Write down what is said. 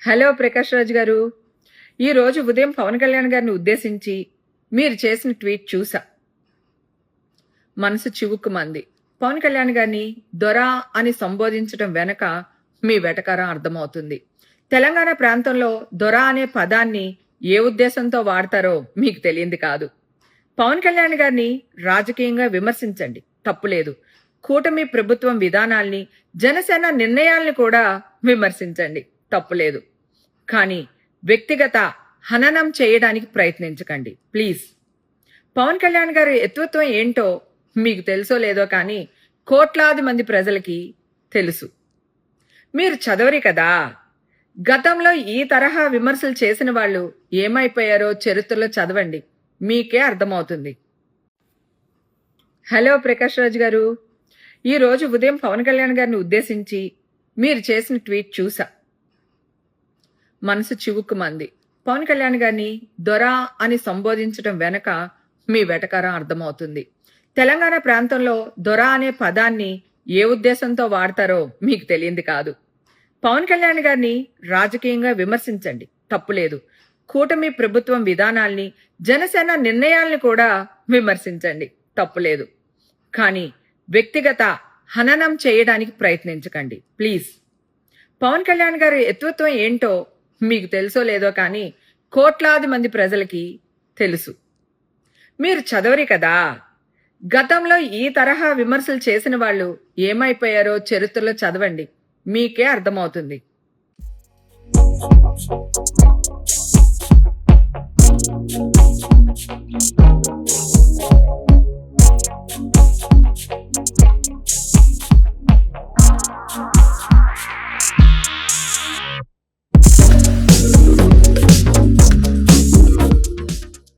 Hello Prakash Raj గారు. ఈరోజు ఉదయం పవన్ కళ్యాణ్ గారిని ఉద్దేశించి మీరు చేసిన ట్వీట్ చూసా. మనసు చివుక్కుమంది. పవన్ కళ్యాణ్ గారిని దొర అని సంబోధించడం వెనక మీ వెటకారం అర్థమవుతుంది. తెలంగాణ ప్రాంతంలో దొర అనే పదాన్ని ఏ ఉద్దేశంతో వాడతారో మీకు తెలియంది కాదు. పవన్ కళ్యాణ్ గారిని రాజకీయంగా విమర్శించండి, తప్పులేదు. కూటమి ప్రభుత్వం విధానాల్ని, జనసేన నిర్ణయాల్ని కూడా విమర్శించండి, తప్పులేదు. కానీ వ్యక్తిగత హననం చేయడానికి ప్రయత్నించకండి ప్లీజ్. పవన్ కళ్యాణ్ గారి ఎత్వత్వం ఏంటో మీకు తెలుసో లేదో కానీ కోట్లాది మంది ప్రజలకి తెలుసు. మీరు చదవరి కదా. గతంలో ఈ తరహా విమర్శలు చేసిన వాళ్ళు ఏమైపోయారో చరిత్రలో చదవండి, మీకే అర్థమవుతుంది. హలో ప్రకాష్ రాజ్ గారు. ఈరోజు ఉదయం పవన్ కళ్యాణ్ గారిని ఉద్దేశించి మీరు చేసిన ట్వీట్ చూసా. మనసు చివుక్కుమంది. పవన్ కళ్యాణ్ గారిని దొర అని సంబోధించడం వెనక మీ వెటకారం అర్థమవుతుంది. తెలంగాణ ప్రాంతంలో దొర అనే పదాన్ని ఏ ఉద్దేశంతో వాడతారో మీకు తెలియంది కాదు. పవన్ కళ్యాణ్ గారిని రాజకీయంగా విమర్శించండి, తప్పులేదు. కూటమి ప్రభుత్వం విధానాల్ని, జనసేన నిర్ణయాల్ని కూడా విమర్శించండి, తప్పులేదు. కానీ వ్యక్తిగత హననం చేయడానికి ప్రయత్నించకండి ప్లీజ్. పవన్ కళ్యాణ్ గారి ఎత్వత్వం ఏంటో మీకు తెలుసో లేదో కానీ కోట్లాది మంది ప్రజలకి తెలుసు. మీరు చదవరి కదా. గతంలో ఈ తరహా విమర్శలు చేసిన వాళ్ళు ఏమైపోయారో చరిత్రలో చదవండి, మీకే అర్థమవుతుంది.